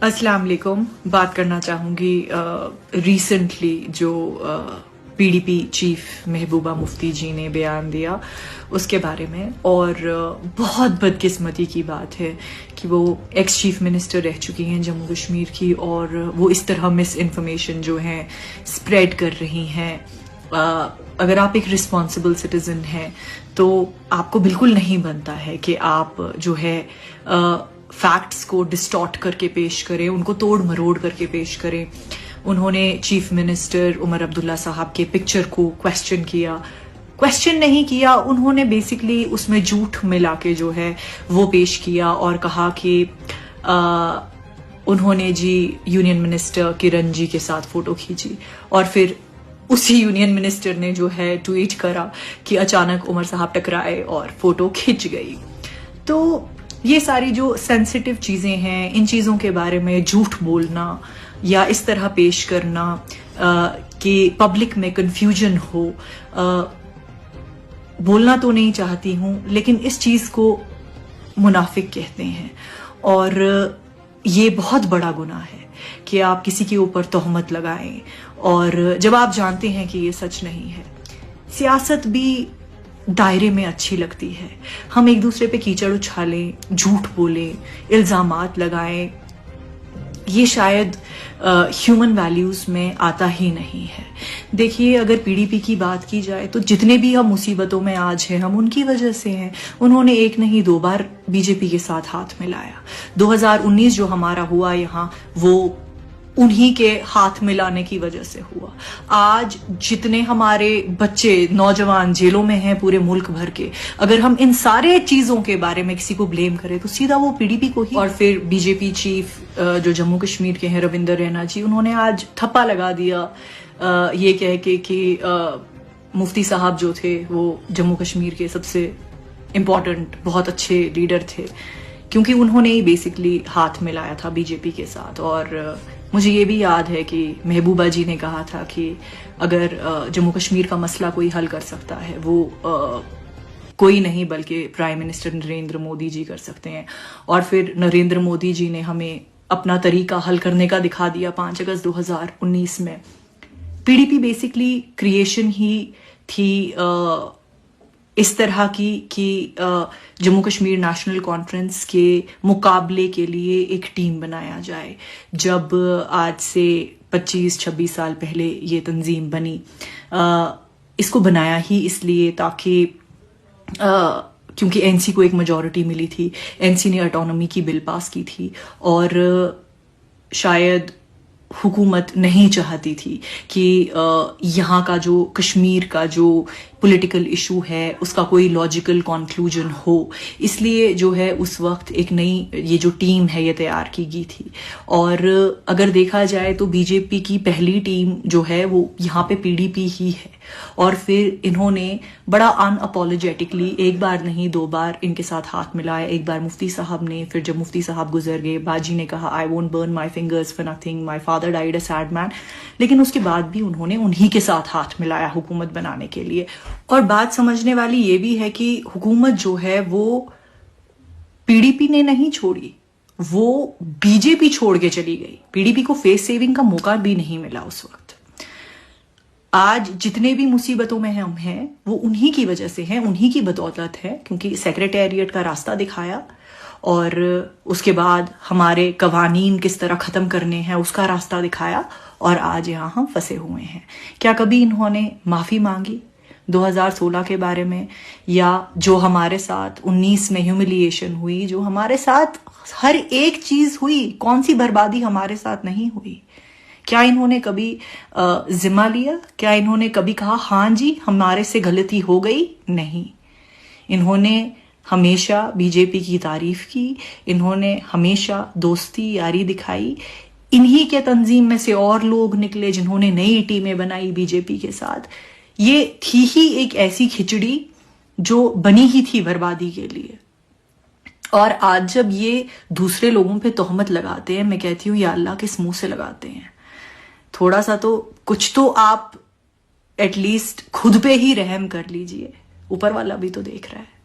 अस्सलाम वालेकुम। बात करना चाहूँगी रिसेंटली जो पीडीपी चीफ महबूबा मुफ्ती जी ने बयान दिया उसके बारे में। और बहुत बदकिस्मती की बात है कि वो एक्स चीफ मिनिस्टर रह चुकी हैं जम्मू कश्मीर की, और वो इस तरह मिस इन्फॉर्मेशन जो है स्प्रेड कर रही हैं। अगर आप एक रिस्पॉन्सिबल सिटीजन हैं तो आपको बिल्कुल नहीं बनता है कि आप जो है फैक्ट्स को डिस्टॉर्ट करके पेश करें, उनको तोड़ मरोड़ करके पेश करें। उन्होंने चीफ मिनिस्टर उमर अब्दुल्ला साहब के पिक्चर को क्वेश्चन नहीं किया, उन्होंने बेसिकली उसमें झूठ मिला के जो है वो पेश किया और कहा कि उन्होंने जी यूनियन मिनिस्टर किरण जी के साथ फोटो खींची, और फिर उसी यूनियन मिनिस्टर ने जो है ट्वीट करा कि अचानक उमर साहब टकराए और फोटो खिंच गई। तो ये सारी जो सेंसिटिव चीजें हैं, इन चीजों के बारे में झूठ बोलना या इस तरह पेश करना कि पब्लिक में कंफ्यूजन हो, बोलना तो नहीं चाहती हूं, लेकिन इस चीज को मुनाफिक कहते हैं। और ये बहुत बड़ा गुनाह है कि आप किसी के ऊपर तोहमत लगाएं और जब आप जानते हैं कि ये सच नहीं है। सियासत भी दायरे में अच्छी लगती है, हम एक दूसरे पे कीचड़ उछालें, झूठ बोलें, इल्जामात लगाएं, ये शायद ह्यूमन वैल्यूज में आता ही नहीं है। देखिए, अगर पीडीपी की बात की जाए तो जितने भी हम मुसीबतों में आज हैं हम उनकी वजह से हैं। उन्होंने एक नहीं दो बार बीजेपी के साथ हाथ मिलाया। 2019 जो हमारा हुआ यहाँ, वो उन्हीं के हाथ मिलाने की वजह से हुआ। आज जितने हमारे बच्चे नौजवान जेलों में हैं पूरे मुल्क भर के, अगर हम इन सारे चीजों के बारे में किसी को ब्लेम करें तो सीधा वो पीडीपी को ही। और फिर बीजेपी चीफ जो जम्मू कश्मीर के हैं रविंदर रैना जी, उन्होंने आज थप्पा लगा दिया ये कह के कि मुफ्ती साहब जो थे वो जम्मू कश्मीर के सबसे इम्पोर्टेंट बहुत अच्छे लीडर थे, क्योंकि उन्होंने ही बेसिकली हाथ मिलाया था बीजेपी के साथ। और मुझे ये भी याद है कि महबूबा जी ने कहा था कि अगर जम्मू कश्मीर का मसला कोई हल कर सकता है वो कोई नहीं बल्कि प्राइम मिनिस्टर नरेंद्र मोदी जी कर सकते हैं। और फिर नरेंद्र मोदी जी ने हमें अपना तरीका हल करने का दिखा दिया 5 अगस्त 2019 में। पीडीपी बेसिकली क्रिएशन ही थी इस तरह की कि जम्मू कश्मीर नेशनल कॉन्फ्रेंस के मुकाबले के लिए एक टीम बनाया जाए। जब आज से 25-26 साल पहले ये तंजीम बनी, इसको बनाया ही इसलिए ताकि क्योंकि एनसी को एक मेजॉरिटी मिली थी, एनसी ने ऑटोनॉमी की बिल पास की थी, और शायद हुकूमत नहीं चाहती थी कि यहाँ का जो कश्मीर का जो पॉलिटिकल इशू है उसका कोई लॉजिकल कंक्लूजन हो, इसलिए जो है उस वक्त एक नई ये जो टीम है ये तैयार की गई थी। और अगर देखा जाए तो बीजेपी की पहली टीम जो है वो यहाँ पे पीडीपी ही है। और फिर इन्होंने बड़ा अनअपोलोजेटिकली एक बार नहीं 2 बार इनके साथ हाथ मिलाया। एक बार मुफ्ती साहब ने, फिर जब मुफ्ती साहब गुजर गए, बाजी ने कहा I won't burn my fingers for nothing, my father died a sad man, लेकिन उसके बाद भी उन्होंने उन्हीं के साथ हाथ मिलाया हुकूमत बनाने के लिए। और बात समझने वाली ये भी है कि हुकूमत जो है वो पीडीपी ने नहीं छोड़ी, वो बीजेपी छोड़ के चली गई। पीडीपी को फेस सेविंग का मौका भी नहीं मिला उस वक्त। आज जितने भी मुसीबतों में हम हैं वो उन्हीं की वजह से हैं, उन्हीं की बदौलत है, क्योंकि सेक्रेटेरिएट का रास्ता दिखाया और उसके बाद हमारे कवानीन किस तरह खत्म करने हैं उसका रास्ता दिखाया, और आज यहाँ हम फंसे हुए हैं। क्या कभी इन्होंने माफी मांगी 2016 के बारे में, या जो हमारे साथ 19 में ह्यूमिलिएशन हुई, जो हमारे साथ हर एक चीज हुई, कौन सी बर्बादी हमारे साथ नहीं हुई? क्या इन्होंने कभी जिम्मा लिया? क्या इन्होंने कभी कहा हाँ जी हमारे से गलती हो गई? नहीं। इन्होंने हमेशा बीजेपी की तारीफ की, इन्होंने हमेशा दोस्ती यारी दिखाई। इन्हीं के तंजीम में से और लोग निकले जिन्होंने नई टीमें बनाई बीजेपी के साथ। ये थी ही एक ऐसी खिचड़ी जो बनी ही थी बर्बादी के लिए। और आज जब ये दूसरे लोगों पे तोहमत लगाते हैं, मैं कहती हूँ या अल्लाह किस मुंह से लगाते हैं? थोड़ा सा तो कुछ तो आप एटलीस्ट खुद पे ही रहम कर लीजिए, ऊपर वाला भी तो देख रहा है।